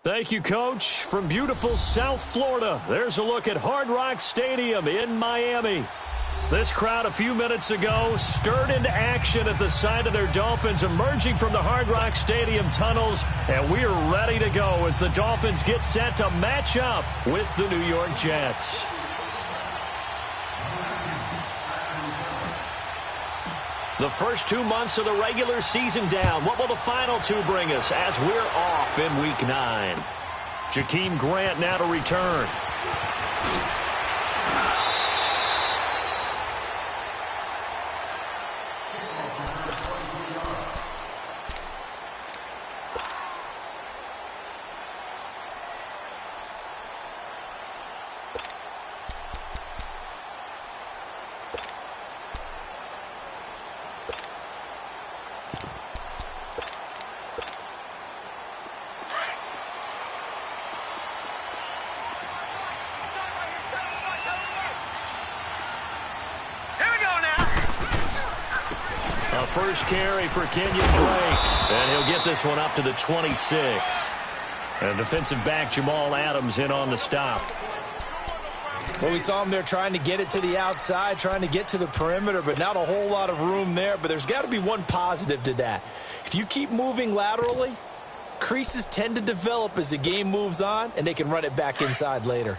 Thank you, Coach. From beautiful South Florida, there's a look at Hard Rock Stadium in Miami. This crowd a few minutes ago stirred into action at the sight of their Dolphins emerging from the Hard Rock Stadium tunnels, and we are ready to go as the Dolphins get set to match up with the New York Jets. The first 2 months of the regular season down. What will the final two bring us as we're off in Week 9? Jakeem Grant now to return. First carry for Kenyon Drake, and he'll get this one up to the 26. And defensive back Jamal Adams in on the stop. Well, we saw him there trying to get it to the outside, trying to get to the perimeter, but not a whole lot of room there. But there's got to be one positive to that. If you keep moving laterally, creases tend to develop as the game moves on, and they can run it back inside later.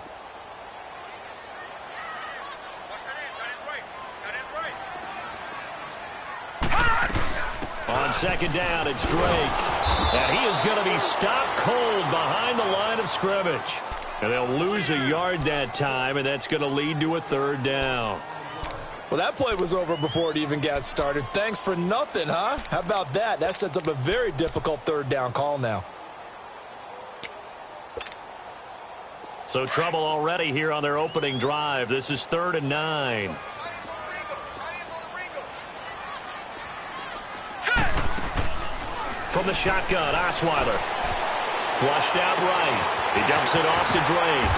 On second down, it's Drake. And he is going to be stopped cold behind the line of scrimmage. And they'll lose a yard that time, and that's going to lead to a third down. Well, that play was over before it even got started. Thanks for nothing, huh? How about that? That sets up a very difficult third down call now. So trouble already here on their opening drive. This is 3rd and 9. From the shotgun, Osweiler. Flushed out right. He dumps it off to Drake.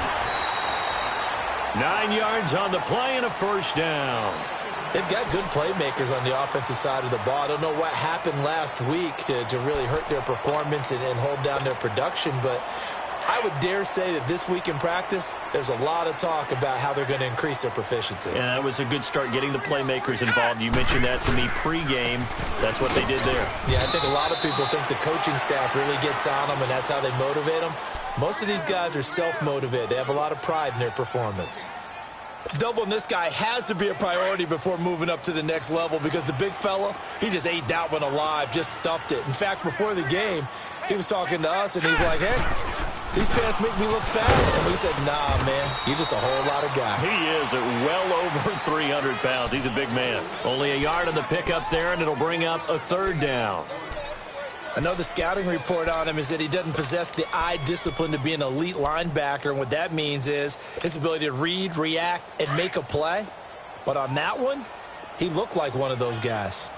9 yards on the play and a first down. They've got good playmakers on the offensive side of the ball. I don't know what happened last week to really hurt their performance and hold down their production, but I would dare say that this week in practice, there's a lot of talk about how they're going to increase their proficiency. Yeah, that was a good start getting the playmakers involved. You mentioned that to me pregame. That's what they did there. Yeah, I think a lot of people think the coaching staff really gets on them, and that's how they motivate them. Most of these guys are self-motivated. They have a lot of pride in their performance. Doubling this guy has to be a priority before moving up to the next level because the big fella, he just ate that one alive, just stuffed it. In fact, before the game, he was talking to us, and he's like, hey, these pants make me look fat. And we said, nah, man, you're just a whole lot of guy. He is at well over 300 pounds. He's a big man. Only a yard on the pickup there, and it'll bring up a third down. I know the scouting report on him is that he doesn't possess the eye discipline to be an elite linebacker, and what that means is his ability to read, react, and make a play. But on that one, he looked like one of those guys.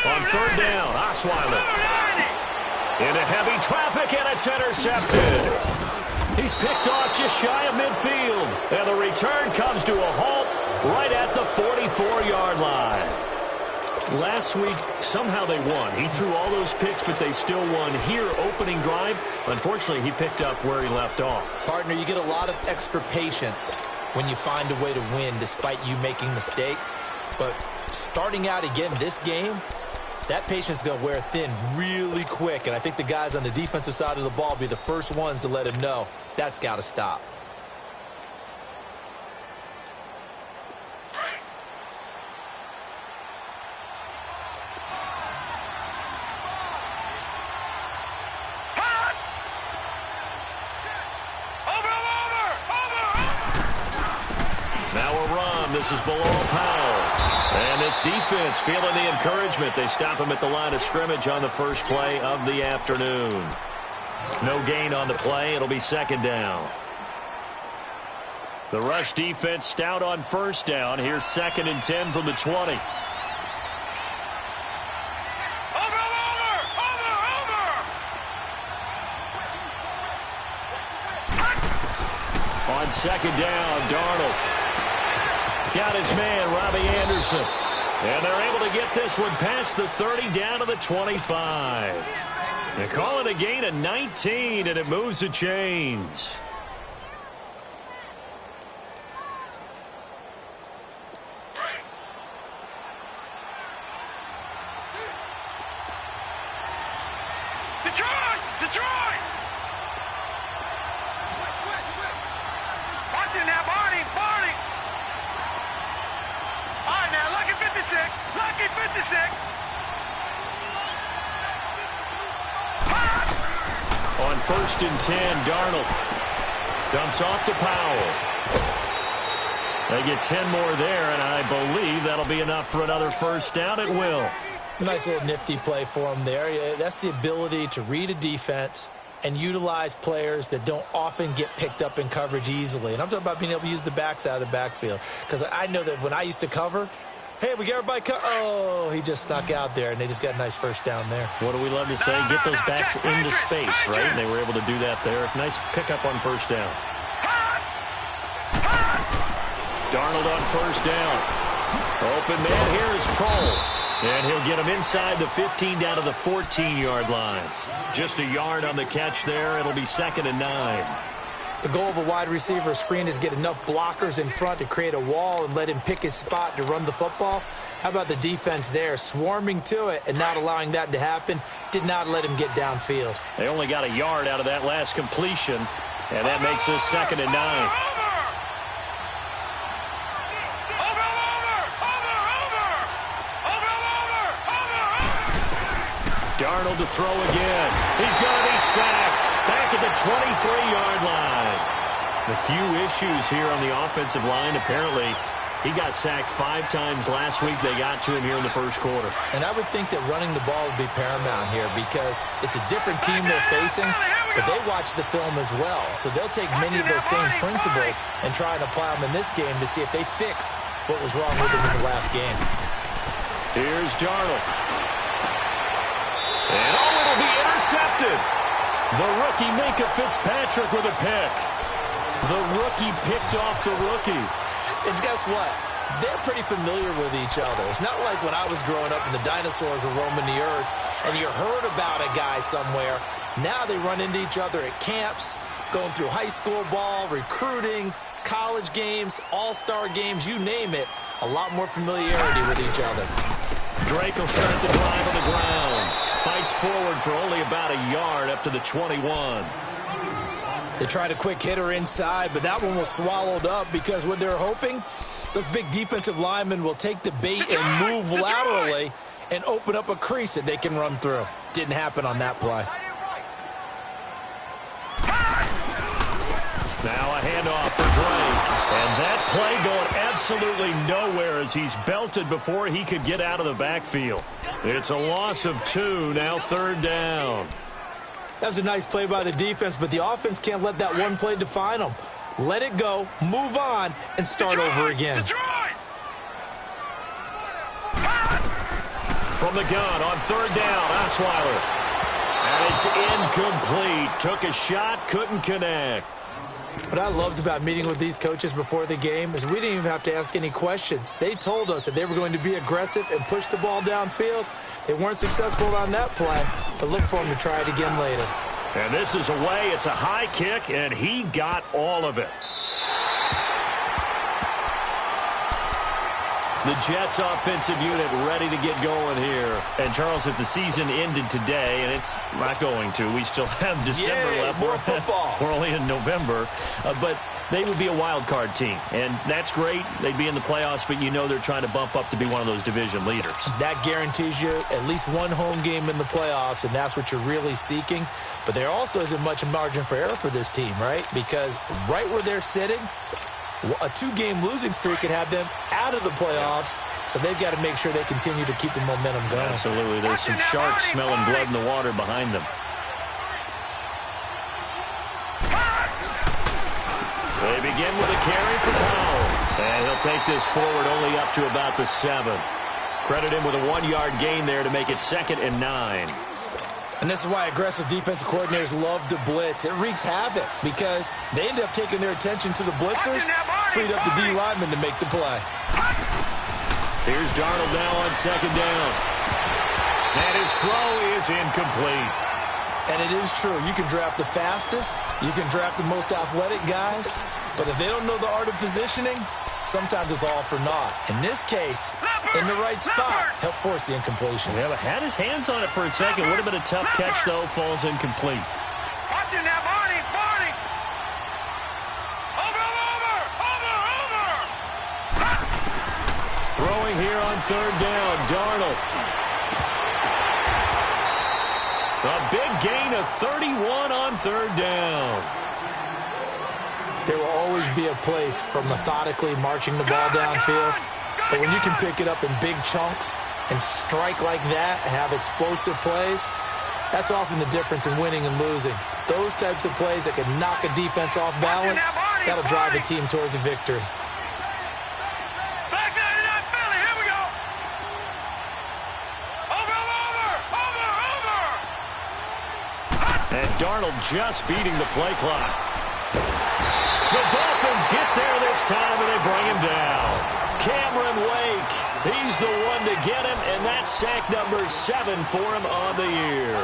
On third down, Osweiler. Into heavy traffic, and it's intercepted. He's picked off just shy of midfield. And the return comes to a halt right at the 44-yard line. Last week, somehow they won. He threw all those picks, but they still won. Here, opening drive, unfortunately, he picked up where he left off. Partner, you get a lot of extra patience when you find a way to win despite you making mistakes. But starting out again this game, that patience is going to wear thin really quick, and I think the guys on the defensive side of the ball will be the first ones to let him know that's got to stop. Now a run. This is Bilal Powell. And this defense feeling the encouragement. They stop him at the line of scrimmage on the first play of the afternoon. No gain on the play. It'll be second down. The rush defense stout on first down. Here's 2nd and 10 from the 20. On second down, Darnold got his man, Robbie Anderson. And they're able to get this one past the 30 down to the 25. They call it a gain of 19, and it moves the chains. Detroit! Watch it now, Barney! All right, now, lucky 56. On 1st and 10, Darnold dumps off to Powell. They get 10 more there, and I believe that'll be enough for another first down. It will. Nice little nifty play for him there. Yeah, that's the ability to read a defense and utilize players that don't often get picked up in coverage easily. And I'm talking about being able to use the backside of the backfield. Because I know that when I used to cover, hey, we got everybody oh, he just snuck out there, and they just got a nice first down there. What do we love to say? Get those backs into space, right? And they were able to do that there. Nice pickup on first down. Darnold on first down. Open man here is Kroll. And he'll get him inside the 15 down to the 14-yard line. Just a yard on the catch there. It'll be 2nd and 9. The goal of a wide receiver screen is get enough blockers in front to create a wall and let him pick his spot to run the football. How about the defense there, swarming to it and not allowing that to happen? Did not let him get downfield. They only got a yard out of that last completion, and that makes this 2nd and 9. Darnold to throw again. He's going to be sacked back at the 23-yard line. A few issues here on the offensive line. Apparently, he got sacked 5 times last week. They got to him here in the first quarter. And I would think that running the ball would be paramount here because it's a different team they're facing, but they watch the film as well. So they'll take many of those same principles and try and apply them in this game to see if they fixed what was wrong with them in the last game. Here's Darnold. And it'll be intercepted. The rookie Minka Fitzpatrick with a pick. The rookie picked off the rookie. And guess what? They're pretty familiar with each other. It's not like when I was growing up and the dinosaurs were roaming the earth and you heard about a guy somewhere. Now they run into each other at camps, going through high school ball, recruiting, college games, all-star games, you name it. A lot more familiarity with each other. Drake will start the drive on the ground. Fights forward for only about a yard up to the 21. They tried a quick hitter inside, but that one was swallowed up because what they're hoping, those big defensive linemen will take the bait and move laterally and open up a crease that they can run through. Didn't happen on that play. Now a handoff for Drake. And that play going absolutely nowhere as he's belted before he could get out of the backfield. It's a loss of 2, now 3rd down. That was a nice play by the defense, but the offense can't let that one play define them. Let it go, move on, and start over again. From the gun on 3rd down, Osweiler. And it's incomplete. Took a shot, couldn't connect. What I loved about meeting with these coaches before the game is we didn't even have to ask any questions. They told us that they were going to be aggressive and push the ball downfield. They weren't successful on that play, but look for them to try it again later. And this is away. It's a high kick, and he got all of it. The Jets offensive unit ready to get going here. And, Charles, if the season ended today, and it's not going to, we still have December left. More football. We're only in November. But they would be a wild card team. And that's great. They'd be in the playoffs, but you know they're trying to bump up to be one of those division leaders. That guarantees you at least one home game in the playoffs, and that's what you're really seeking. But there also isn't much margin for error for this team, right? Because right where they're sitting, a 2-game losing streak could have them out of the playoffs, so they've got to make sure they continue to keep the momentum going. Absolutely. There's some sharks smelling blood in the water behind them. They begin with a carry for Powell. And he'll take this forward only up to about the 7. Credit him with a 1-yard gain there to make it 2nd and 9. And this is why aggressive defensive coordinators love to blitz. It wreaks havoc because they end up taking their attention to the blitzers, freed up the D lineman to make the play. Here's Darnold now on second down. And his throw is incomplete. And it is true. You can draft the fastest. You can draft the most athletic guys. But if they don't know the art of positioning, sometimes it's all for naught. In this case, in the right spot, helped force the incompletion. Yeah, but had his hands on it for a second. Would have been a tough catch, though. Falls incomplete. Watch it now, Barney. Barney. Over. Throwing here on third down, Darnold. A big gain of 31 on third down. There will always be a place for methodically marching the ball downfield. But when you can pick it up in big chunks and strike like that, have explosive plays, that's often the difference in winning and losing. Those types of plays that can knock a defense off balance, that'll drive a team towards a victory. And Darnold just beating the play clock. The Dolphins get there this time, and they bring him down. Cameron Wake, he's the one to get him, and that's sack number 7 for him on the year.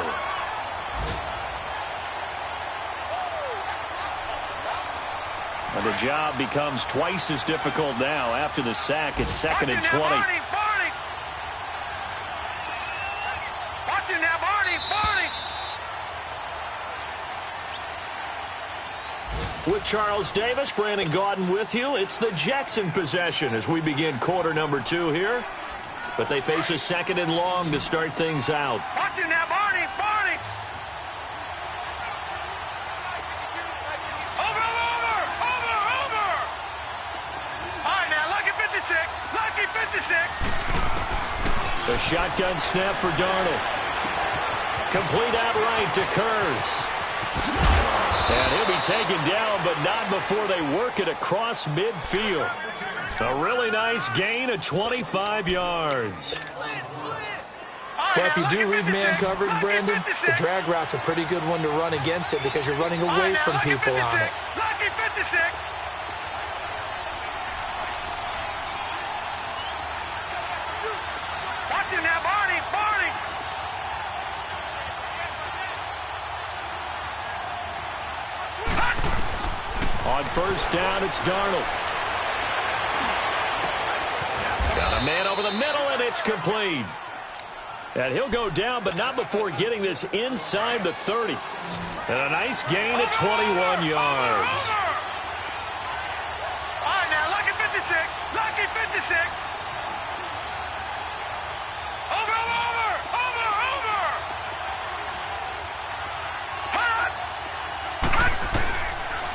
And the job becomes twice as difficult now. After the sack, it's 2nd and 20. Watch it now, Barney. With Charles Davis, Brandon Gaudin with you. It's the Jets in possession as we begin quarter number 2 here. But they face a 2nd and long to start things out. Watch it now, Barney. Over. All right, now, lucky 56. The shotgun snap for Darnold. Complete out right to Kurz. And he'll be taken down, but not before they work it across midfield. A really nice gain of 25 yards. Well, if you do read man coverage, Brandon, the drag route's a pretty good one to run against it because you're running away from people on it. Lucky 56. Watch it now, Barney. On first down, it's Darnold. Got a man over the middle, and it's complete. And he'll go down, but not before getting this inside the 30. And a nice gain at 21 yards. All right, now, lucky 56. Over.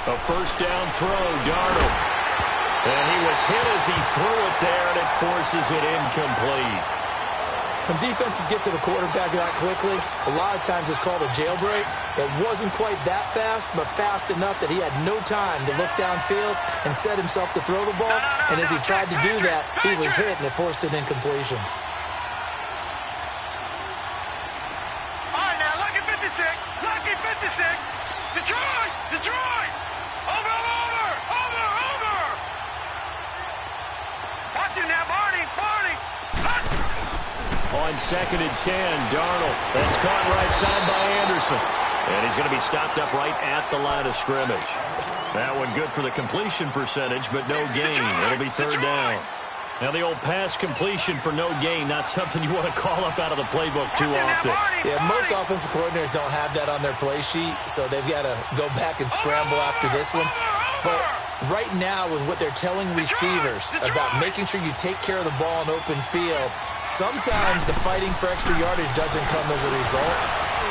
A first down throw, Darnold. And he was hit as he threw it there, and it forces it incomplete. When defenses get to the quarterback that quickly, a lot of times it's called a jailbreak. It wasn't quite that fast, but fast enough that he had no time to look downfield and set himself to throw the ball. And as he tried to do that, he was hit, and it forced an incompletion. All right, now, lucky 56. Detroit. Over. Watch it now, Barney. On 2nd and 10, Darnold. That's caught right side by Anderson. And he's going to be stopped up right at the line of scrimmage. That one good for the completion percentage, but no gain. It'll be third down. Now, the old pass completion for no gain, not something you want to call up out of the playbook too often. Yeah, most offensive coordinators don't have that on their play sheet, so they've got to go back and scramble after this one. But right now, with what they're telling receivers about making sure you take care of the ball in open field, sometimes the fighting for extra yardage doesn't come as a result.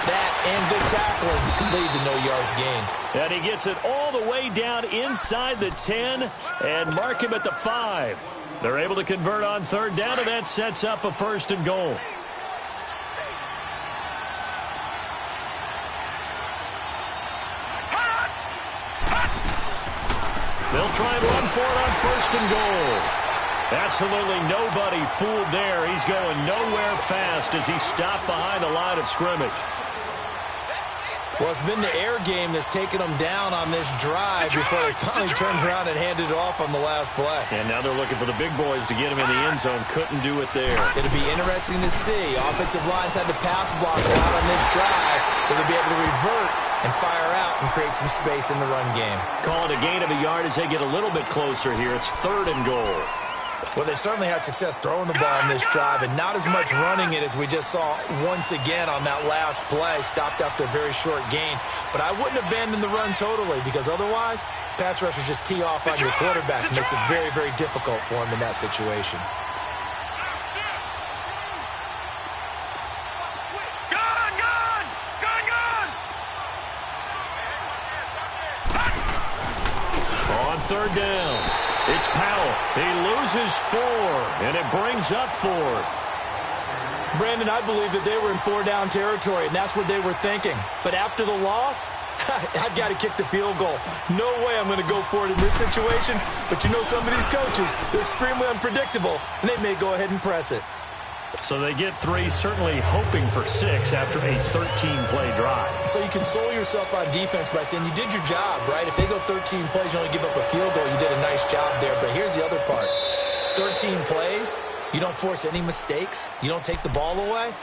That and good tackling can lead to no yards gained. And he gets it all the way down inside the 10 and mark him at the 5. They're able to convert on third down, and that sets up a 1st and goal. They'll try and run for it on 1st and goal. Absolutely nobody fooled there. He's going nowhere fast as he stopped behind the line of scrimmage. Well, it's been the air game that's taken them down on this drive before they finally turned around and handed it off on the last play. And now they're looking for the big boys to get him in the end zone. Couldn't do it there. It'll be interesting to see. Offensive lines had to pass block a lot on this drive. Will they be able to revert and fire out and create some space in the run game? Call it a gain of a yard as they get a little bit closer here. It's 3rd and goal. Well, they certainly had success throwing the ball on this drive, and not as much running it as we just saw once again on that last play. Stopped after a very short gain. But I wouldn't abandon the run totally, because otherwise, pass rushers just tee off on your quarterback. It makes it very, very difficult for him in that situation. On 3rd down, it's Powell. He loses 4, and it brings up 4th. Brandon, I believe that they were in 4-down territory, and that's what they were thinking. But after the loss, I've got to kick the field goal. No way I'm going to go for it in this situation. But you know, some of these coaches, they're extremely unpredictable, and they may go ahead and press it. So they get 3, certainly hoping for 6 after a 13-play drive. So you console yourself on defense by saying you did your job, right? If they go 13 plays, you only give up a field goal, you did a nice job there. But here's the other part. 13 plays, you don't force any mistakes, you don't take the ball away.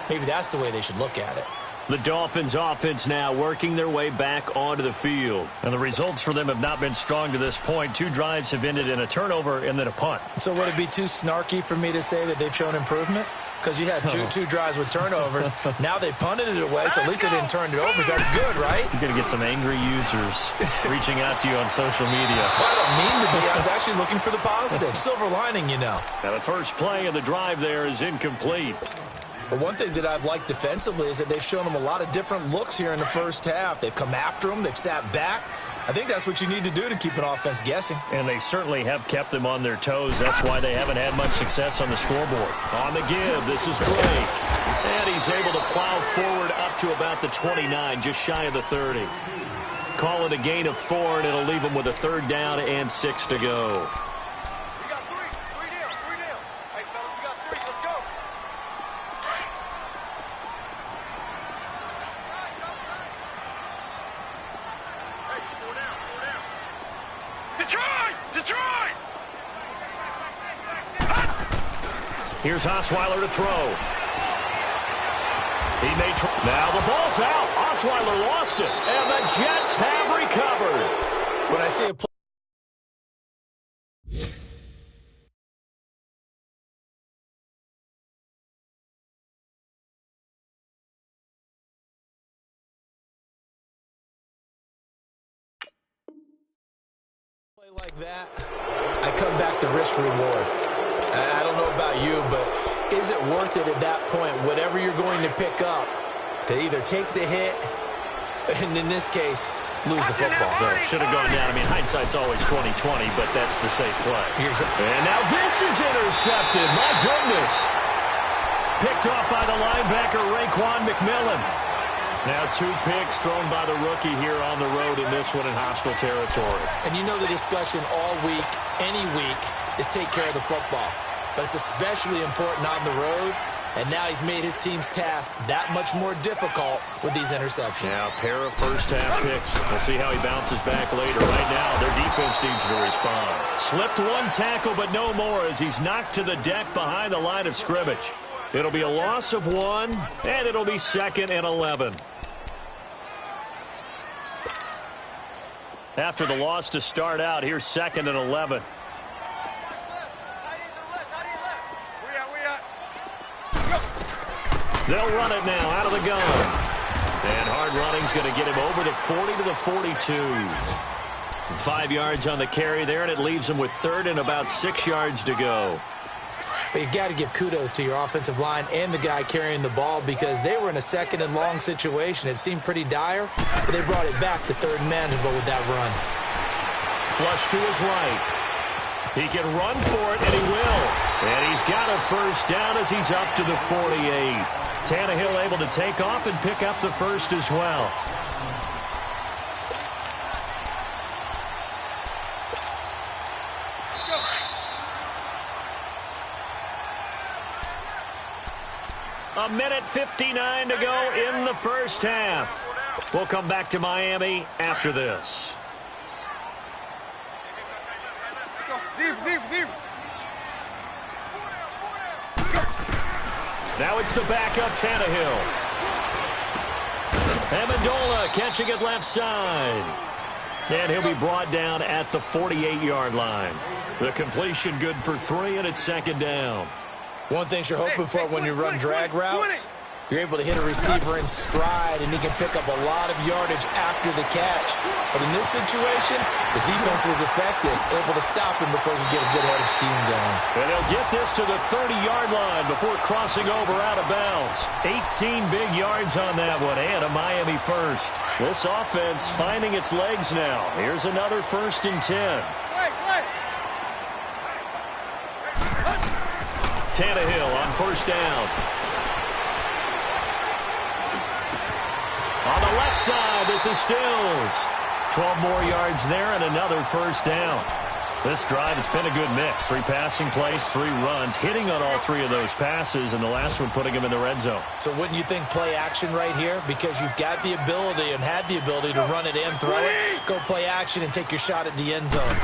Maybe that's the way they should look at it. The Dolphins offense now working their way back onto the field. And the results for them have not been strong to this point. 2 drives have ended in a turnover and then a punt. So would it be too snarky for me to say that they've shown improvement? Because you had two drives with turnovers. Now they punted it away, so at least they didn't turn it over. So that's good, right? You're going to get some angry users reaching out to you on social media. Well, I don't mean to be. I was actually looking for the positive. Silver lining, you know. Now the first play of the drive there is incomplete. But one thing that I've liked defensively is that they've shown them a lot of different looks here in the first half. They've come after them. They've sat back. I think that's what you need to do to keep an offense guessing. And they certainly have kept them on their toes. That's why they haven't had much success on the scoreboard. On the give, this is Drake. And he's able to plow forward up to about the 29, just shy of the 30. Call it a gain of 4, and it'll leave them with a 3rd down and 6 to go. Detroit! Here's Osweiler to throw. He may try. Now the ball's out. Osweiler lost it, and the Jets have recovered. When I see a play like that, I come back to risk reward. I don't know about you, but is it worth it at that point, whatever you're going to pick up, to either take the hit, and in this case, lose the football? So it should have gone down. I mean, hindsight's always 20/20, but that's the safe play. And now this is intercepted. My goodness. Picked off by the linebacker, Raekwon McMillan. Now 2 picks thrown by the rookie here on the road in this one in hostile territory. And you know the discussion all week, any week, is take care of the football. But it's especially important on the road. And now he's made his team's task that much more difficult with these interceptions. Now a pair of first-half picks. We'll see how he bounces back later. Right now, their defense needs to respond. Slipped 1 tackle, but no more as he's knocked to the deck behind the line of scrimmage. It'll be a loss of 1, and it'll be 2nd and 11. After the loss to start out, here's 2nd and 11. They'll run it now out of the gun. And hard running's going to get him over the 40 to the 42. 5 yards on the carry there, and it leaves him with 3rd and about 6 yards to go. But you've got to give kudos to your offensive line and the guy carrying the ball because they were in a 2nd and long situation. It seemed pretty dire, but they brought it back to 3rd and manageable with that run. Flush to his right. He can run for it, and he will. And he's got a 1st down as he's up to the 48. Tannehill able to take off and pick up the 1st as well. A minute 59 to go in the first half. We'll come back to Miami after this. Now it's the backup Tannehill. Amendola catching it left side. And he'll be brought down at the 48-yard line. The completion good for 3, and it's second down. One thing you're hoping for when you run drag routes, you're able to hit a receiver in stride, and he can pick up a lot of yardage after the catch. But in this situation, the defense was effective, able to stop him before he could get a good head of steam going. And he'll get this to the 30-yard line before crossing over out of bounds. 18 big yards on that one, and a Miami first. This offense finding its legs now. Here's another 1st and 10. Tannehill on 1st down. On the left side, this is Stills. 12 more yards there and another 1st down. This drive, it's been a good mix. 3 passing plays, 3 runs, hitting on all 3 of those passes, and the last one putting him in the red zone. So wouldn't you think play action right here? Because you've got the ability and had the ability to run it and throw it. Go play action and take your shot at the end zone.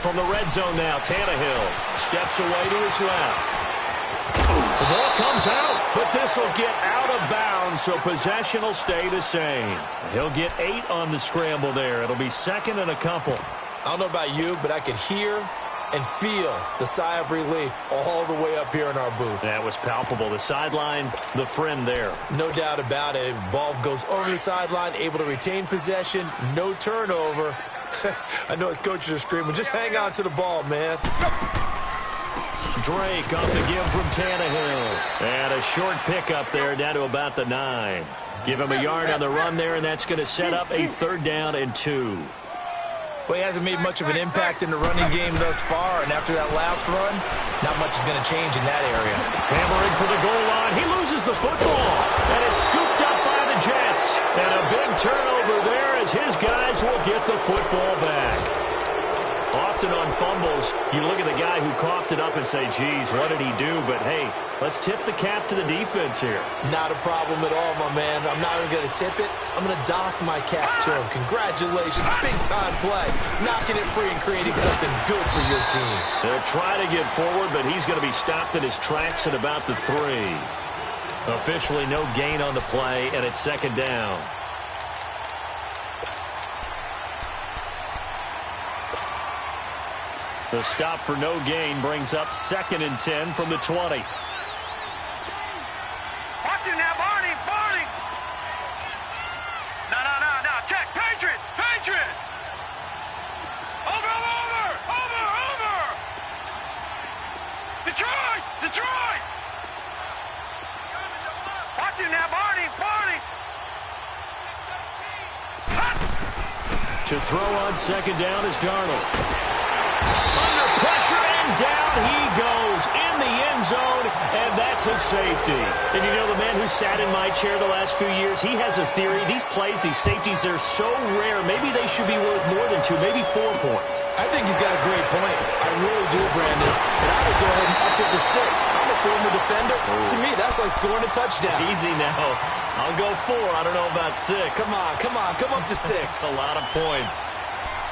From the red zone now, Tannehill steps away to his left. The ball comes out, but this will get out of bounds, so possession will stay the same. He'll get 8 on the scramble there. It'll be 2nd and a couple. I don't know about you, but I could hear and feel the sigh of relief all the way up here in our booth. That was palpable. The sideline, the friend there. No doubt about it. The ball goes over the sideline, able to retain possession, no turnover. I know his coaches are screaming, just hang on to the ball, man. Drake off the give from Tannehill. And a short pickup there down to about the 9. Give him a yard on the run there, and that's going to set up a 3rd down and 2. Well, he hasn't made much of an impact in the running game thus far, and after that last run, not much is going to change in that area. Hammering for the goal line. He loses the football, and it's scooped up by the Jets. And a big turnover there as his guys will get the football back. Often on fumbles, you look at the guy who coughed it up and say, geez, what did he do? But, hey, let's tip the cap to the defense here. Not a problem at all, my man. I'm not even going to tip it. I'm going to doff my cap to him. Congratulations. Big-time play. Knocking it free and creating something good for your team. They'll try to get forward, but he's going to be stopped in his tracks at about the 3. Officially no gain on the play, and it's 2nd down. The stop for no gain brings up 2nd and 10 from the 20. Watch it now, Barney. No. Check. Patriot. Over. Detroit. Watch it now, Barney. To throw on 2nd down is Darnold. Under pressure, and down he goes in the end zone, and that's a safety. And you know, the man who sat in my chair the last few years, he has a theory. These plays, these safeties, they're so rare. Maybe they should be worth more than 2, maybe 4 points. I think he's got a great point. I really do, Brandon. And I would go ahead and up it to 6. I'm a former defender. To me, that's like scoring a touchdown. Easy now. I'll go 4. I don't know about 6. Come on. Come up to 6. A lot of points.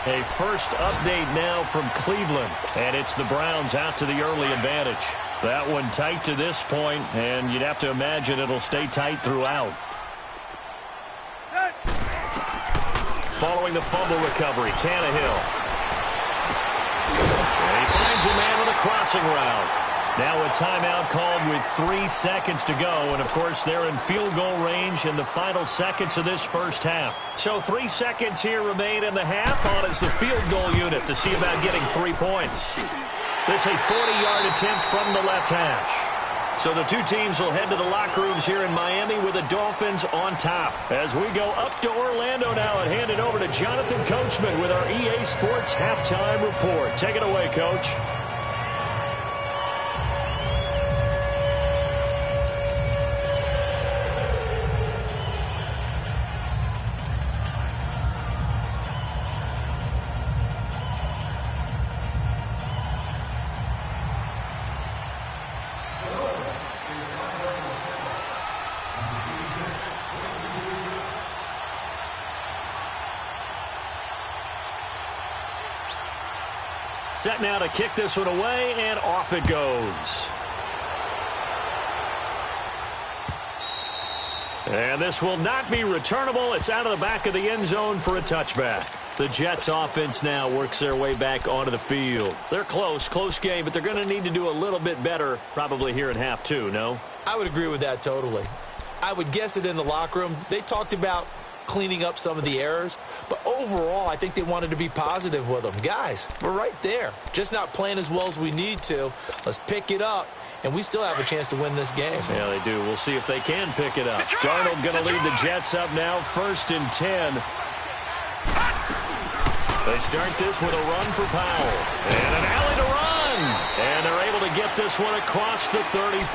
A first update now from Cleveland, and it's the Browns out to the early advantage. That one tight to this point, and you'd have to imagine it'll stay tight throughout. Following the fumble recovery, Tannehill. And he finds a man on the crossing route. Now a timeout called with 3 seconds to go. And, of course, they're in field goal range in the final seconds of this first half. So 3 seconds here remain in the half. On is the field goal unit to see about getting 3 points. This a 40-yard attempt from the left hash. So the 2 teams will head to the locker rooms here in Miami with the Dolphins on top. As we go up to Orlando now and hand it over to Jonathan Coachman with our EA Sports Halftime Report. Take it away, Coach. set now to kick this one away, and off it goes. And this will not be returnable. It's out of the back of the end zone for a touchback. The Jets offense now works their way back onto the field. They're close game, but they're going to need to do a little bit better probably here in half two, no? I would agree with that totally. I would guess it in the locker room. They talked about cleaning up some of the errors, but overall, I think they wanted to be positive with them. Guys, we're right there. Just not playing as well as we need to. Let's pick it up, and we still have a chance to win this game. Yeah, they do. We'll see if they can pick it up. Darnold going to lead the Jets up now, 1st and 10. They start this with a run for Powell. And an alley to run. And they're able to get this one across the 35.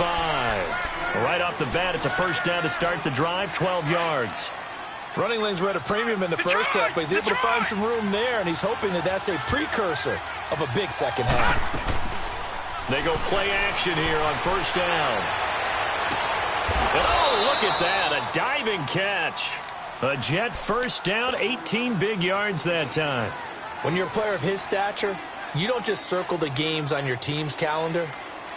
Right off the bat, it's a 1st down to start the drive, 12 yards. Running lanes were at a premium in the first half, but he's able to find some room there, and he's hoping that that's a precursor of a big second half. They go play action here on 1st down. And oh, look at that, a diving catch. A Jet 1st down, 18 big yards that time. When you're a player of his stature, you don't just circle the games on your team's calendar.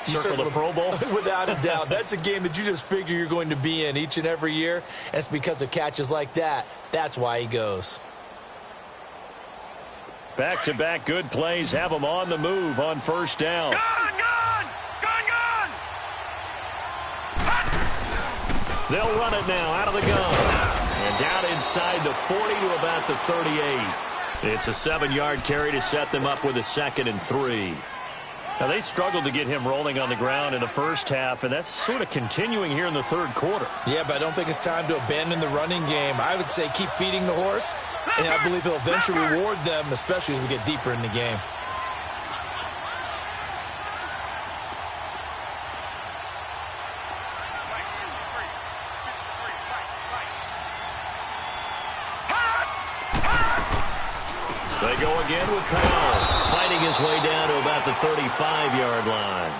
You circle the Pro Bowl? Without a doubt. That's a game that you just figure you're going to be in each and every year. And it's because of catches like that. That's why he goes. Back-to-back good plays have him on the move on 1st down. Gun! They'll run it now out of the gun. And down inside the 40 to about the 38. It's a 7-yard carry to set them up with a 2nd and 3. Now, they struggled to get him rolling on the ground in the first half, and that's sort of continuing here in the 3rd quarter. Yeah, but I don't think it's time to abandon the running game. I would say keep feeding the horse, and I believe he'll eventually reward them, especially as we get deeper in the game. They go again with Powell, fighting his way down to about the 35-yard line.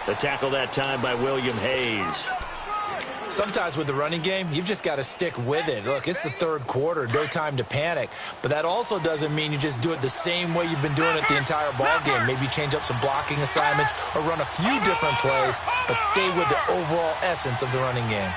The tackle that time by William Hayes. Sometimes with the running game, you've just got to stick with it. Look, it's the 3rd quarter, no time to panic. But that also doesn't mean you just do it the same way you've been doing it the entire ball game. Maybe change up some blocking assignments or run a few different plays, but stay with the overall essence of the running game.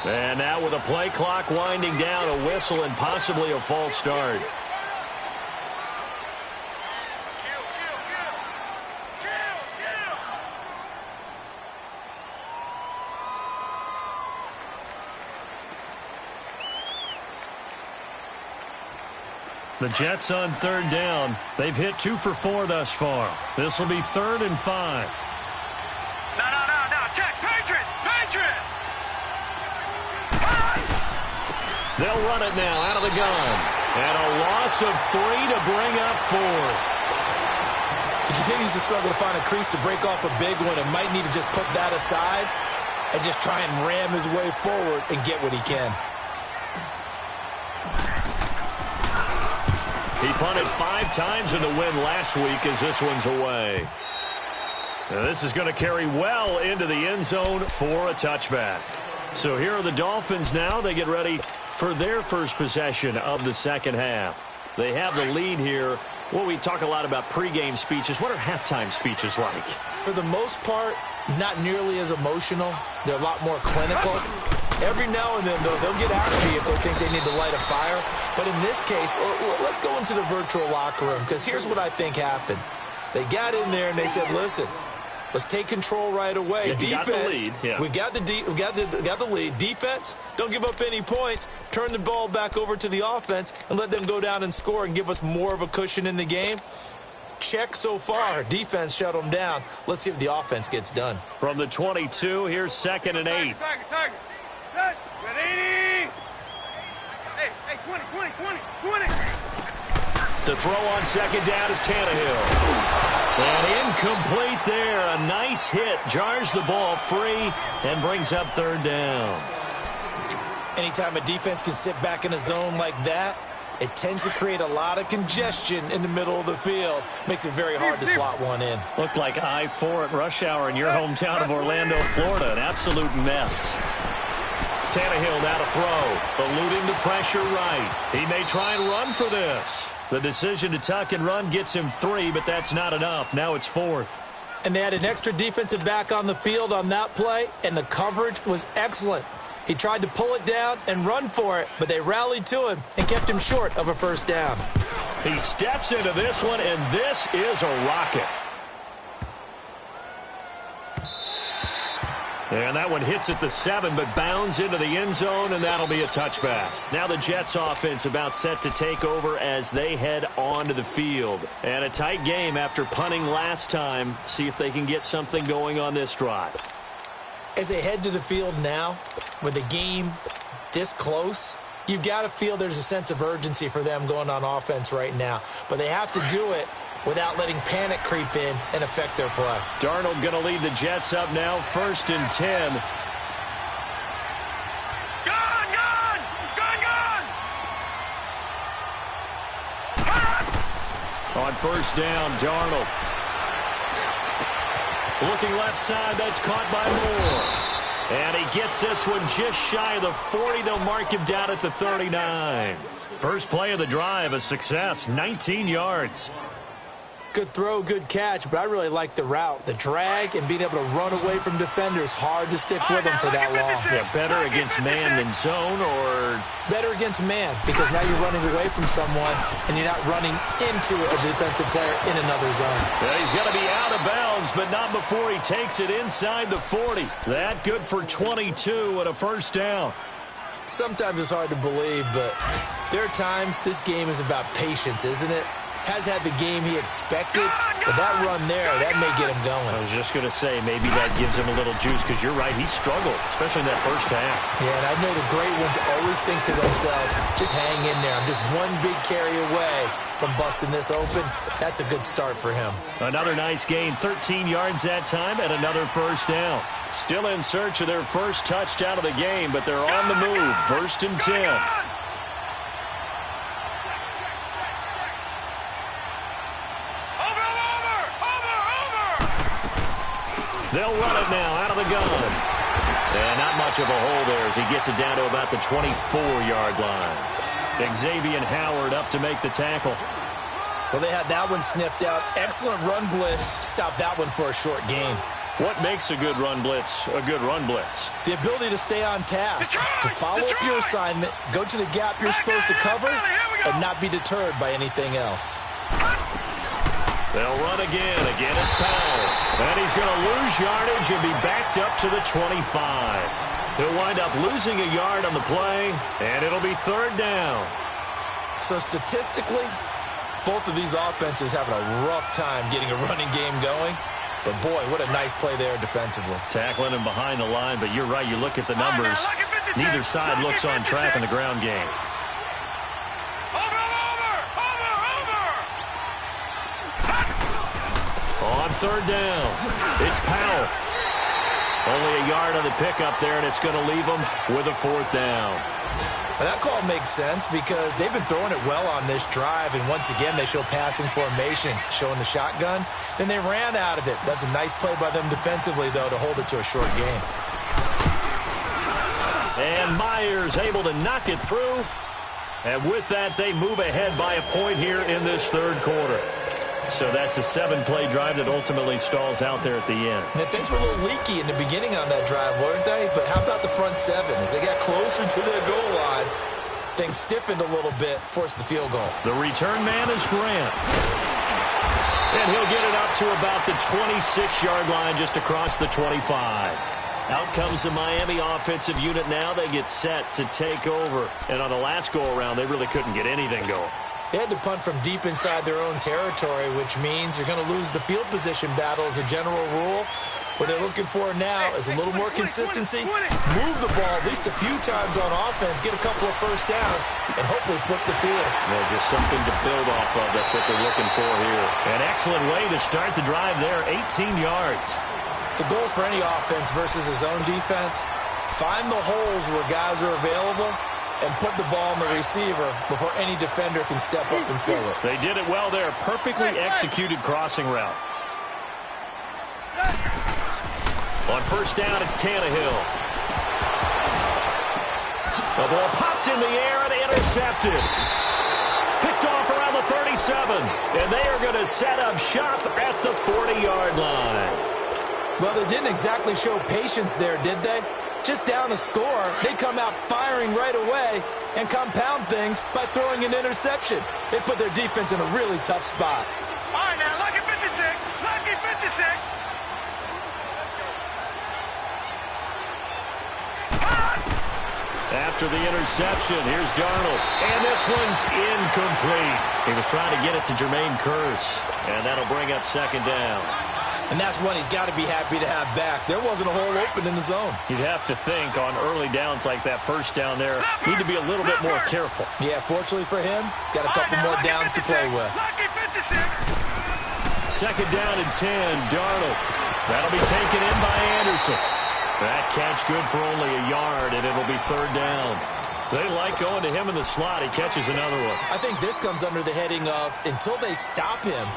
And now with a play clock winding down, a whistle and possibly a false start. The Jets on 3rd down. They've hit 2 for 4 thus far. This will be 3rd and 5. No, check, Patriot! They'll run it now out of the gun. And a loss of 3 to bring up 4. He continues to struggle to find a crease to break off a big one and might need to just put that aside and just try and ram his way forward and get what he can. He punted 5 times in the win last week as this one's away. Now this is going to carry well into the end zone for a touchback. So here are the Dolphins now. They get ready for their first possession of the 2nd half. They have the lead here. Well, we talk a lot about pregame speeches. What are halftime speeches like? For the most part, not nearly as emotional. They're a lot more clinical. Every now and then, though, they'll get after you if they think they need to light a fire. But in this case, let's go into the virtual locker room, because here's what I think happened. They got in there and they said, listen, let's take control right away. Yeah, defense, got the lead. Yeah. we got the lead. Defense, don't give up any points. Turn the ball back over to the offense and let them go down and score and give us more of a cushion in the game. Check so far. Defense shut them down. Let's see if the offense gets done. From the 22, here's 2nd and 8. Target. Got 80. Hey, 20. To throw on 2nd down is Tannehill. And incomplete there. A nice hit. Jars the ball free and brings up 3rd down. Anytime a defense can sit back in a zone like that it tends to create a lot of congestion in the middle of the field. Makes it very hard to slot one in. Looked like I-4 at rush hour in your hometown of Orlando, Florida. An absolute mess. Tannehill now to throw, eluding the pressure right. He may try and run for this. The decision to tuck and run gets him 3, but that's not enough. Now it's 4th. And they had an extra defensive back on the field on that play, and the coverage was excellent. He tried to pull it down and run for it, but they rallied to him and kept him short of a first down. He steps into this one, and this is a rocket. And that one hits at the 7, but bounds into the end zone, and that'll be a touchback. Now the Jets offense about set to take over as they head onto the field. And a tight game after punting last time. See if they can get something going on this drive. As they head to the field now, with the game this close, you've got to feel there's a sense of urgency for them going on offense right now. But they have to do it without letting panic creep in and affect their play. Darnold going to lead the Jets up now, 1st and 10. On 1st down, Darnold. Looking left side, that's caught by Moore. And he gets this one just shy of the 40. They'll mark him down at the 39. First play of the drive, a success, 19 yards. Good throw, good catch, but I really like the route. The drag and being able to run away from defenders, hard to stick with them for that long. Yeah, better against man than zone, or better against man, because now you're running away from someone and you're not running into a defensive player in another zone. Yeah, he's going to be out of bounds, but not before he takes it inside the 40. That good for 22 and a first down. Sometimes it's hard to believe, but there are times this game is about patience, isn't it? Has had the game he expected, but that run there, that may get him going. I was just going to say, maybe that gives him a little juice, because you're right, he struggled, especially in that first half. Yeah, and I know the great ones always think to themselves, just hang in there. I'm just one big carry away from busting this open. That's a good start for him. Another nice gain, 13 yards that time, and another first down. Still in search of their first touchdown of the game, but they're on the move, 1st and 10. They'll run it now out of the gun. And not much of a hole there as he gets it down to about the 24-yard line. Xavier Howard up to make the tackle. Well, they had that one sniffed out. Excellent run blitz. Stop that one for a short gain. What makes a good run blitz a good run blitz? The ability to stay on task, to follow up your assignment, go to the gap you're supposed to cover, and not be deterred by anything else. They'll run again. Again, it's Powell. And he's going to lose yardage and be backed up to the 25. He'll wind up losing a yard on the play, and it'll be 3rd down. So statistically, both of these offenses having a rough time getting a running game going. But, boy, what a nice play there defensively. Tackling him behind the line, but you're right. You look at the numbers. Neither side looks on track in the ground game. On 3rd down, it's Powell. Only a yard on the pickup there, and it's going to leave them with a 4th down. Well, that call makes sense because they've been throwing it well on this drive, and once again they show passing formation, showing the shotgun. Then they ran out of it. That's a nice play by them defensively, though, to hold it to a short game. And Myers able to knock it through. And with that, they move ahead by a point here in this 3rd quarter. So that's a 7-play drive that ultimately stalls out there at the end. And things were a little leaky in the beginning on that drive, weren't they? But how about the front 7? As they got closer to the goal line, things stiffened a little bit, forced the field goal. The return man is Grant. And he'll get it up to about the 26-yard line, just across the 25. Out comes the Miami offensive unit now. They get set to take over. And on the last go-around, they really couldn't get anything going. They had to punt from deep inside their own territory, which means you're going to lose the field position battle as a general rule. What they're looking for now is a little more consistency, move the ball at least a few times on offense, get a couple of first downs, and hopefully flip the field. Well, just something to build off of. That's what they're looking for here. An excellent way to start the drive there, 18 yards. The goal for any offense versus his own defense, find the holes where guys are available and put the ball on the receiver before any defender can step up and fill it. They did it well there. Perfectly executed crossing route. On first down, it's Tannehill. The ball popped in the air and intercepted. Picked off around the 37. And they are going to set up shop at the 40-yard line. Well, they didn't exactly show patience there, did they? Just down a score, they come out firing right away and compound things by throwing an interception. They put their defense in a really tough spot. All right, now, lucky 56. Lucky 56. After the interception, here's Darnold. And this one's incomplete. He was trying to get it to Jermaine Kearse. And that'll bring up second down. And that's one he's got to be happy to have back. There wasn't a hole open in the zone. You'd have to think on early downs like that first down there, need to be a little bit more careful. Yeah, fortunately for him, got a couple more downs to play with. Lucky 56. Second down and 10, Darnold. That'll be taken in by Anderson. That catch good for only a yard, and it'll be third down. They like going to him in the slot. He catches another one. I think this comes under the heading of, until they stop him,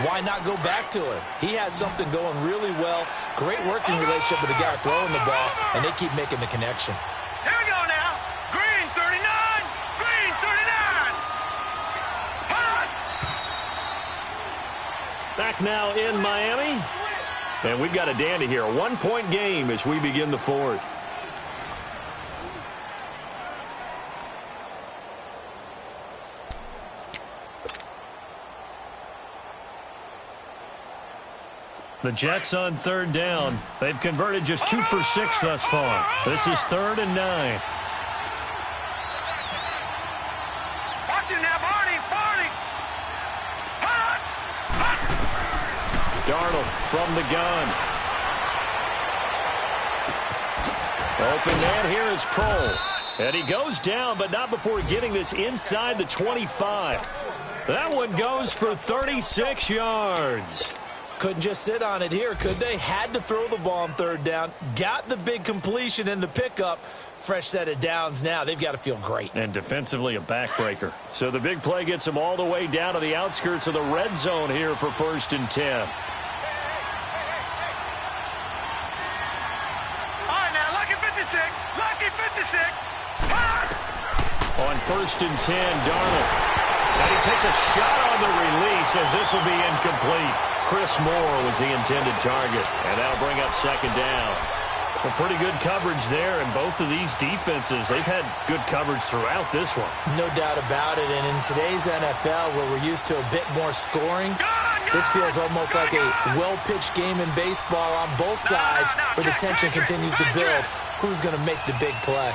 why not go back to him? He has something going really well. Great working relationship with the guy throwing the ball, and they keep making the connection. Here we go now. Green 39. Green 39. Hot. Back now in Miami. And we've got a dandy here. A one-point game as we begin the fourth. The Jets on third down. They've converted just 2 for 6 thus far. This is 3rd and 9. Watch it now, Barney. Barney. Hot. Darnold from the gun. Open man here is Kroll. And he goes down, but not before getting this inside the 25. That one goes for 36 yards. Couldn't just sit on it here, could they? Had to throw the ball on third down. Got the big completion in the pickup. Fresh set of downs now. They've got to feel great. And defensively a backbreaker. So the big play gets them all the way down to the outskirts of the red zone here for 1st and 10. All right, now, lucky 56. Lucky 56. Hot. On 1st and 10, Darnold. And he takes a shot on the release as this will be incomplete. Chris Moore was the intended target, and that'll bring up second down. Well, pretty good coverage there, and both of these defenses, they've had good coverage throughout this one. No doubt about it, and in today's NFL, where we're used to a bit more scoring, this feels almost like a well-pitched game in baseball on both sides, where the tension continues to build. Who's going to make the big play?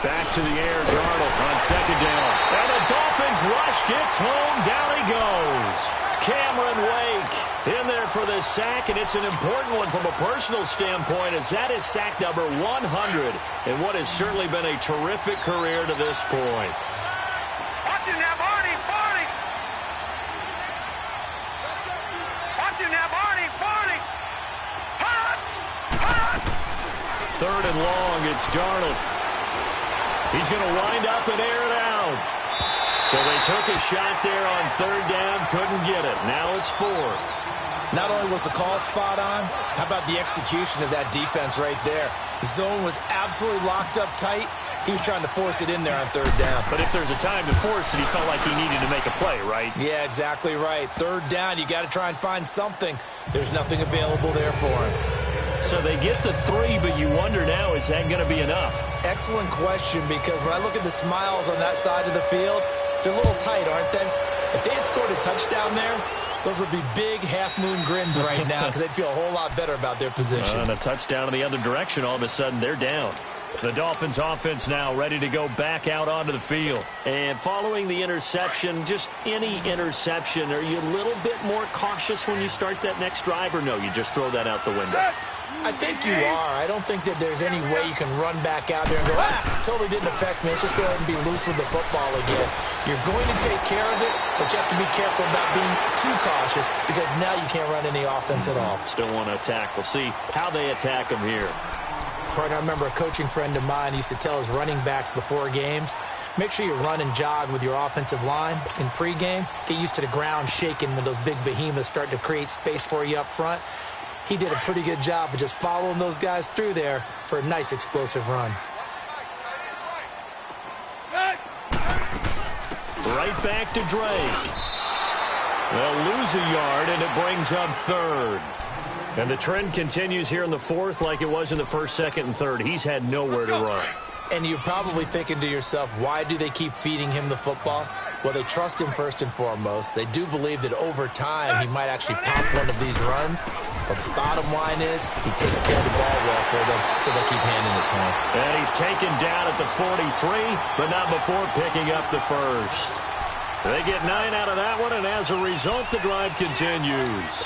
Back to the air, Darnold on second down. And the Dolphins rush gets home. Down he goes. Cameron Wake in there for the sack, and it's an important one from a personal standpoint, as that is sack number 100 in what has certainly been a terrific career to this point. Watch it now, Barney. Barney. Watch it now, Barney. Barney. Hot. Hot. 3rd and long, it's Darnold. He's going to wind up and air it out. So they took a shot there on 3rd down, couldn't get it. Now it's 4th. Not only was the call spot on, how about the execution of that defense right there? The zone was absolutely locked up tight. He was trying to force it in there on 3rd down. But if there's a time to force it, he felt like he needed to make a play, right? Yeah, exactly right. 3rd down, you got to try and find something. There's nothing available there for him. So they get the 3, but you wonder now, is that going to be enough? Excellent question, because when I look at the smiles on that side of the field, they're a little tight, aren't they? If they had scored a touchdown there, those would be big half-moon grins right now, because they'd feel a whole lot better about their position. And a touchdown in the other direction, all of a sudden they're down. The Dolphins offense now ready to go back out onto the field. And following the interception, just any interception, are you a little bit more cautious when you start that next drive, or no, you just throw that out the window? I think you are. I don't think that there's any way you can run back out there and go, totally didn't affect me. Let's just go ahead and be loose with the football again. You're going to take care of it, but you have to be careful about being too cautious, because now you can't run any offense at all. Still want to attack. We'll see how they attack them here. Partner, I remember a coaching friend of mine used to tell his running backs before games, make sure you run and jog with your offensive line in pregame. Get used to the ground shaking when those big behemoths start to create space for you up front. He did a pretty good job of just following those guys through there for a nice explosive run. Right back to Drake. They'll lose a yard, and it brings up third. And the trend continues here in the fourth like it was in the first, second, and third. He's had nowhere to run. And you're probably thinking to yourself, why do they keep feeding him the football? Well, they trust him first and foremost. They do believe that over time he might actually pop one of these runs. But the bottom line is he takes care of the ball well for them, so they'll keep handing it to him. And he's taken down at the 43, but not before picking up the first. They get 9 out of that one, and as a result, the drive continues.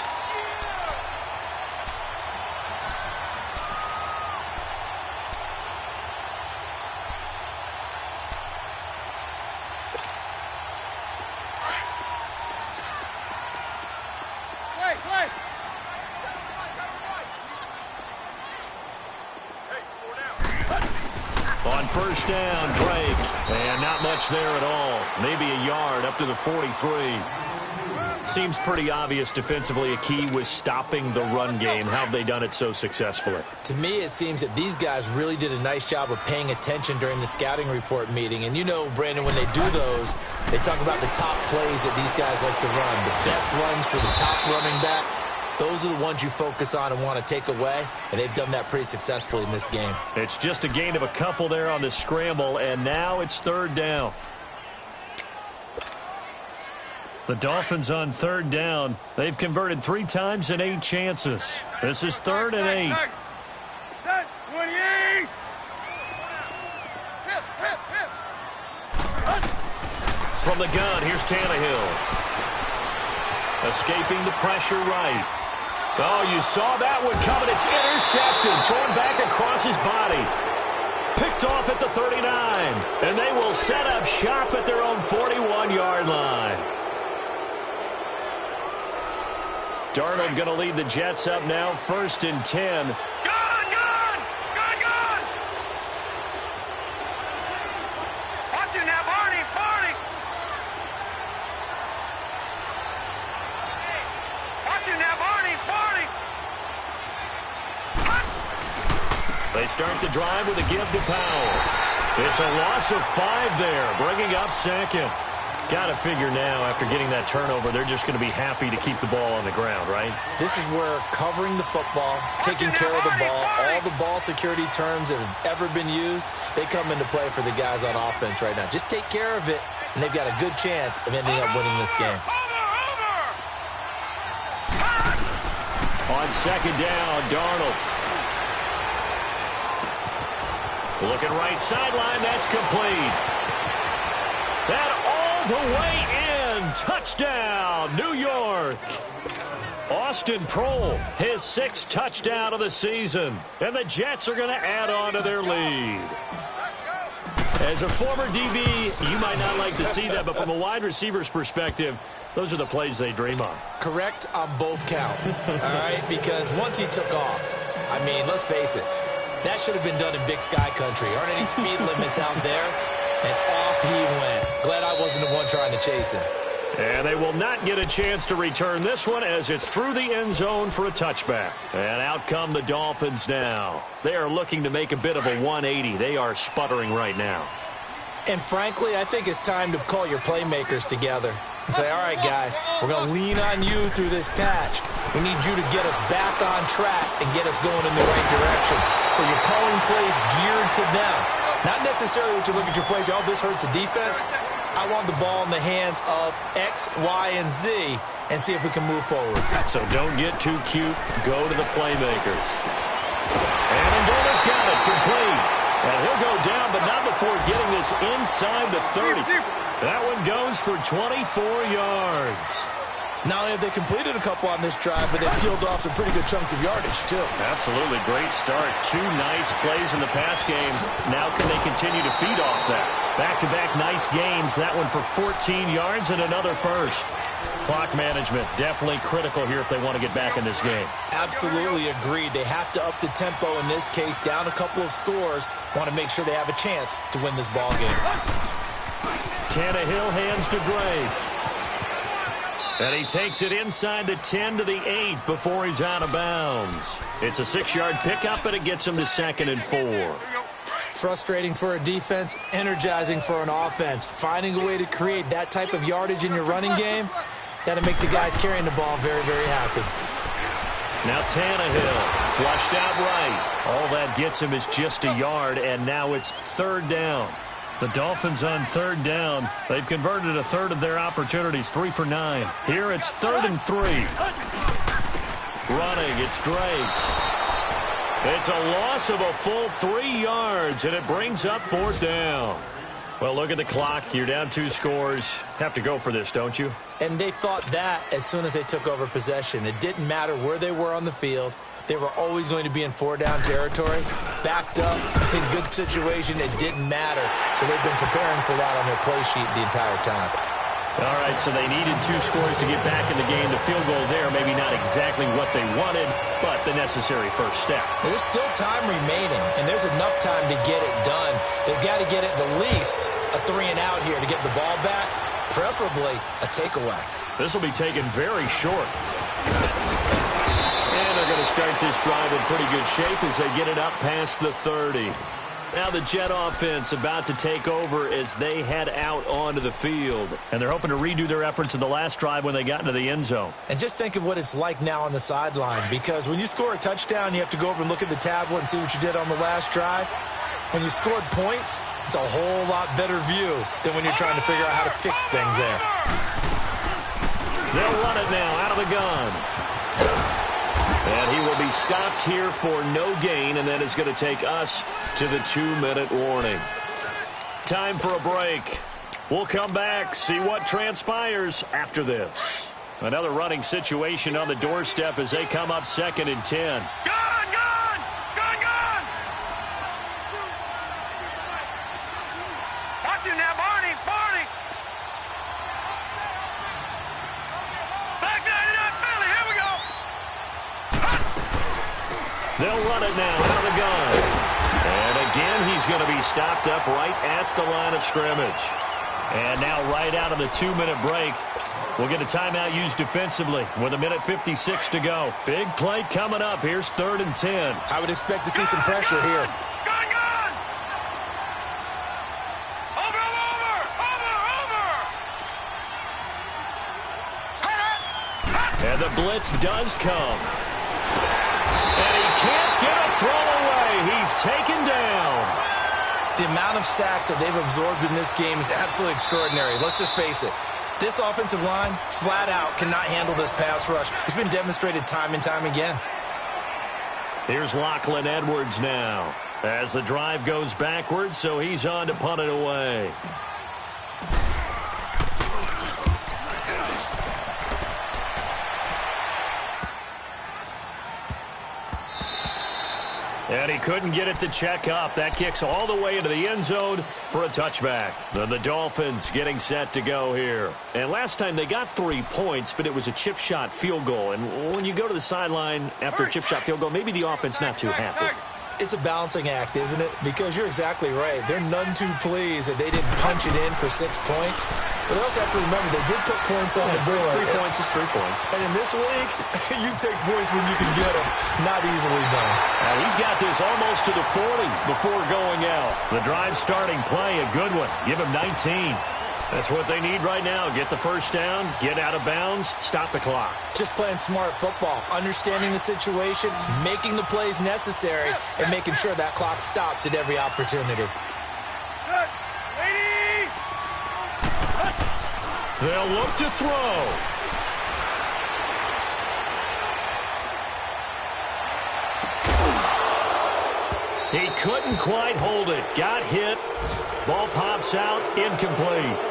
On first down, Drake. And not much there at all. Maybe a yard up to the 43. Seems pretty obvious defensively a key was stopping the run game. How have they done it so successfully? To me, it seems that these guys really did a nice job of paying attention during the scouting report meeting. And you know, Brandon, when they do those, they talk about the top plays that these guys like to run. The best runs for the top running back. Those are the ones you focus on and want to take away, and they've done that pretty successfully in this game. It's just a gain of a couple there on the scramble, and now it's third down. The Dolphins on third down. They've converted 3 times in 8 chances. This is 3rd and 8. From the gun, here's Tannehill. Escaping the pressure right. Oh, you saw that one coming. It's intercepted. Thrown back across his body. Picked off at the 39. And they will set up shop at their own 41-yard line. Darnold going to lead the Jets up now, 1st and 10. Watch it now, Barney. They start the drive with a give to Powell. It's a loss of 5 there, bringing up 2nd. Got to figure now, after getting that turnover, they're just going to be happy to keep the ball on the ground, right? This is where covering the football, taking care of the ball, all the ball security terms that have ever been used, they come into play for the guys on offense right now. Just take care of it, and they've got a good chance of ending up winning this game. On 2nd down, Darnold. Looking right sideline, that's complete. That all the way in. Touchdown, New York. Austin Prohl, his 6th touchdown of the season. And the Jets are going to add on to their lead. As a former DB, you might not like to see that, but from a wide receiver's perspective, those are the plays they dream of. Correct on both counts, all right? Because once he took off, I mean, let's face it, that should have been done in Big Sky Country. Aren't any speed limits out there? And off he went. Glad I wasn't the one trying to chase him. And they will not get a chance to return this one as it's through the end zone for a touchback. And out come the Dolphins now. They are looking to make a bit of a 180. They are sputtering right now. And frankly, I think it's time to call your playmakers together and say, all right, guys, we're going to lean on you through this patch. We need you to get us back on track and get us going in the right direction. So you're calling plays geared to them. Not necessarily what you look at your plays, oh, this hurts the defense. I want the ball in the hands of X, Y, and Z and see if we can move forward. So don't get too cute. Go to the playmakers. And Andola's got it complete. And he'll go down, but not before getting this inside the 30. That one goes for 24 yards. Not only have they completed a couple on this drive, but they've peeled off some pretty good chunks of yardage, too. Absolutely. Great start. 2 nice plays in the pass game. Now can they continue to feed off that? Back-to-back nice gains. That one for 14 yards and another first. Clock management, definitely critical here if they want to get back in this game. Absolutely agreed. They have to up the tempo in this case, down a couple of scores. Want to make sure they have a chance to win this ball game. Tannehill hands to Drake. And he takes it inside the 10 to the 8 before he's out of bounds. It's a 6-yard pickup, and it gets him to 2nd and 4. Frustrating for a defense, energizing for an offense. Finding a way to create that type of yardage in your running game, that'll make the guys carrying the ball very, very happy. Now Tannehill, flushed out right. All that gets him is just a yard, and now it's 3rd down. The Dolphins on 3rd down. They've converted a third of their opportunities, 3 for 9. Here it's 3rd and 3. Running, it's Drake. It's a loss of a full 3 yards, and it brings up 4th down. Well, look at the clock. You're down 2 scores. Have to go for this, don't you? And they thought that as soon as they took over possession. It didn't matter where they were on the field. They were always going to be in 4-down territory. Backed up, in good situation, it didn't matter. So they've been preparing for that on their play sheet the entire time. All right, so they needed 2 scores to get back in the game. The field goal there, maybe not exactly what they wanted, but the necessary first step. There's still time remaining, and there's enough time to get it done. They've got to get at the least a 3-and-out here to get the ball back, preferably a takeaway. This will be taken very short. And they're going to start this drive in pretty good shape as they get it up past the 30. Now the Jet offense about to take over as they head out onto the field. And they're hoping to redo their efforts in the last drive when they got into the end zone. And just think of what it's like now on the sideline, because when you score a touchdown, you have to go over and look at the tablet and see what you did on the last drive. When you scored points, it's a whole lot better view than when you're trying to figure out how to fix things there. They'll run it now out of the gun. And he will be stopped here for no gain, and that is going to take us to the 2-minute warning. Time for a break. We'll come back, see what transpires after this. Another running situation on the doorstep as they come up 2nd and 10. Gun, gun! Gun, gun! Watch him now, Barney! Barney! Back 99, Philly, here we go! They'll run it now out of the gun. And again, he's going to be stopped up right at the line of scrimmage. And now right out of the 2-minute break, we'll get a timeout used defensively with 1:56 to go. Big play coming up. Here's 3rd and 10. I would expect to see some pressure here. Gun, gun! Over, over, over, over! And the blitz does come. And he can't get a throw away. He's taken down. The amount of sacks that they've absorbed in this game is absolutely extraordinary. Let's just face it. This offensive line, flat out, cannot handle this pass rush. It's been demonstrated time and time again. Here's Lachlan Edwards now as the drive goes backwards, so he's on to punt it away. And he couldn't get it to check up. That kicks all the way into the end zone for a touchback. Then the Dolphins getting set to go here. And last time they got 3 points, but it was a chip shot field goal. And when you go to the sideline after a chip shot field goal, maybe the offense not too happy. It's a balancing act, isn't it? Because you're exactly right. They're none too pleased that they didn't punch it in for 6 points. But they also have to remember they did put points on the board. 3 points is 3 points. And in this league, you take points when you can get them. Not easily done. He's got this almost to the 40 before going out. The drive starting play, a good one. Give him 19. That's what they need right now. Get the first down, get out of bounds, stop the clock. Just playing smart football, understanding the situation, making the plays necessary, and making sure that clock stops at every opportunity. They'll look to throw. He couldn't quite hold it. Got hit. Ball pops out. Incomplete.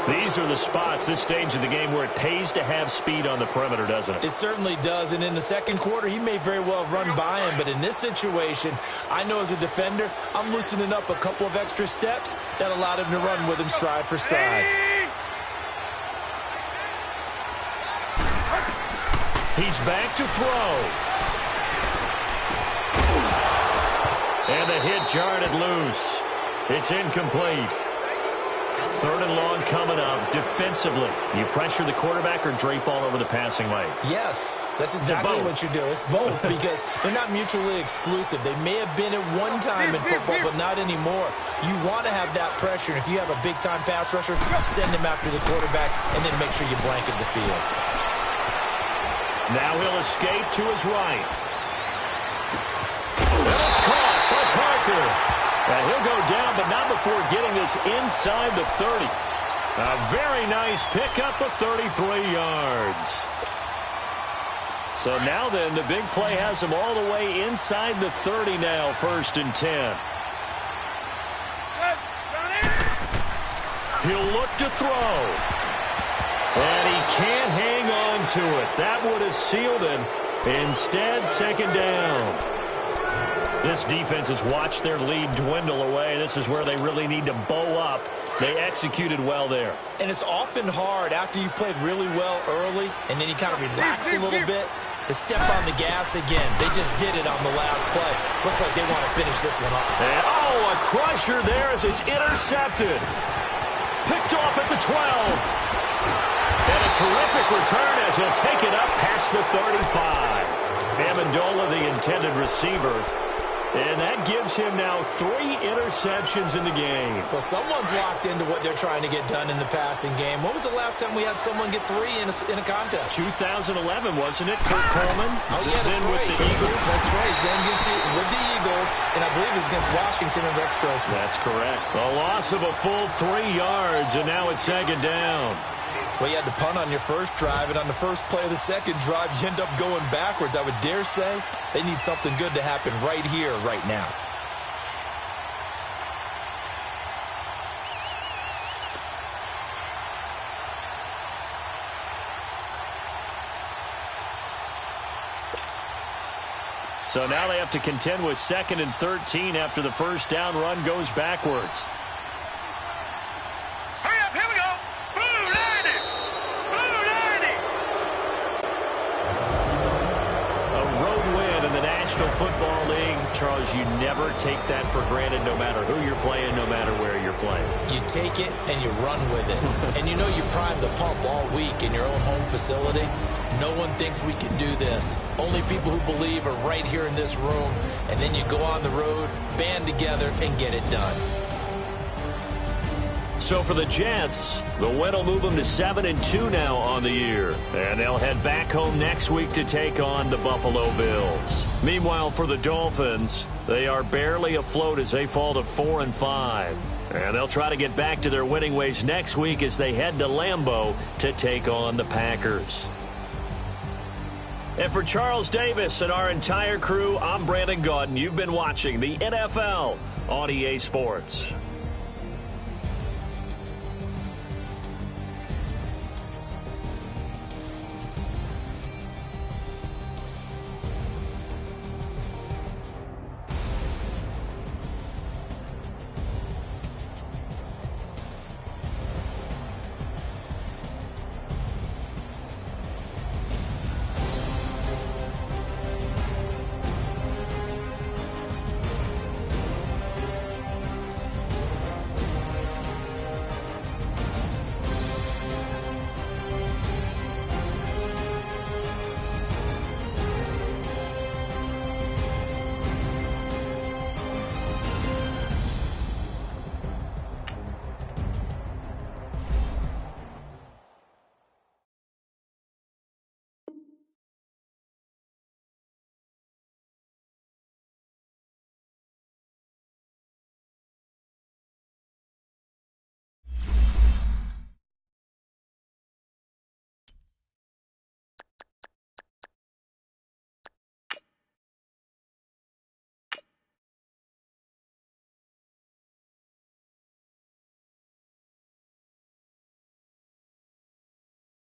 These are the spots, this stage of the game, where it pays to have speed on the perimeter, doesn't it? It certainly does. And in the second quarter, he may very well run by him. But in this situation, I know as a defender, I'm loosening up a couple of extra steps that allowed him to run with him stride for stride. He's back to throw. And the hit jarred it loose. It's incomplete. 3rd and long coming up. Defensively, you pressure the quarterback or drape all over the passing lane? Yes, that's exactly what you do. It's both because they're not mutually exclusive. They may have been at one time in football, but not anymore. You want to have that pressure. And if you have a big-time pass rusher, send him after the quarterback and then make sure you blanket the field. Now he'll escape to his right. And it's caught by Parker. And he'll go down, but not before getting this inside the 30. A very nice pickup of 33 yards. So now then, the big play has him all the way inside the 30 now, 1st and 10. He'll look to throw. And he can't hang on to it. That would have sealed him. Instead, 2nd down. This defense has watched their lead dwindle away. This is where they really need to bow up. They executed well there. And it's often hard after you've played really well early and then you kind of relax a little bit to step on the gas again. They just did it on the last play. Looks like they want to finish this one off. And, a crusher there as it's intercepted. Picked off at the 12. And a terrific return as he'll take it up past the 35. Amendola, the intended receiver. And that gives him now 3 interceptions in the game. Well, someone's locked into what they're trying to get done in the passing game. When was the last time we had someone get 3 in a contest? 2011, wasn't it, Kurt Coleman? Oh, yeah, that's right. With the Eagles. That's right. Then against with the Eagles, and I believe it's against Washington and Rex Grossman. That's correct. A loss of a full 3 yards, and now it's 2nd down. Well, you had to punt on your first drive, and on the first play of the second drive, you end up going backwards. I would dare say they need something good to happen right here, right now. So now they have to contend with 2nd and 13 after the first down run goes backwards. National Football League, Charles, you never take that for granted no matter who you're playing, no matter where you're playing. You take it and you run with it. And you know you prime the pump all week in your own home facility. No one thinks we can do this. Only people who believe are right here in this room. And then you go on the road, band together, and get it done. So for the Jets, the win will move them to 7-2 now on the year. And they'll head back home next week to take on the Buffalo Bills. Meanwhile, for the Dolphins, they are barely afloat as they fall to 4-5. And they'll try to get back to their winning ways next week as they head to Lambeau to take on the Packers. And for Charles Davis and our entire crew, I'm Brandon Gaudin. You've been watching the NFL on EA Sports.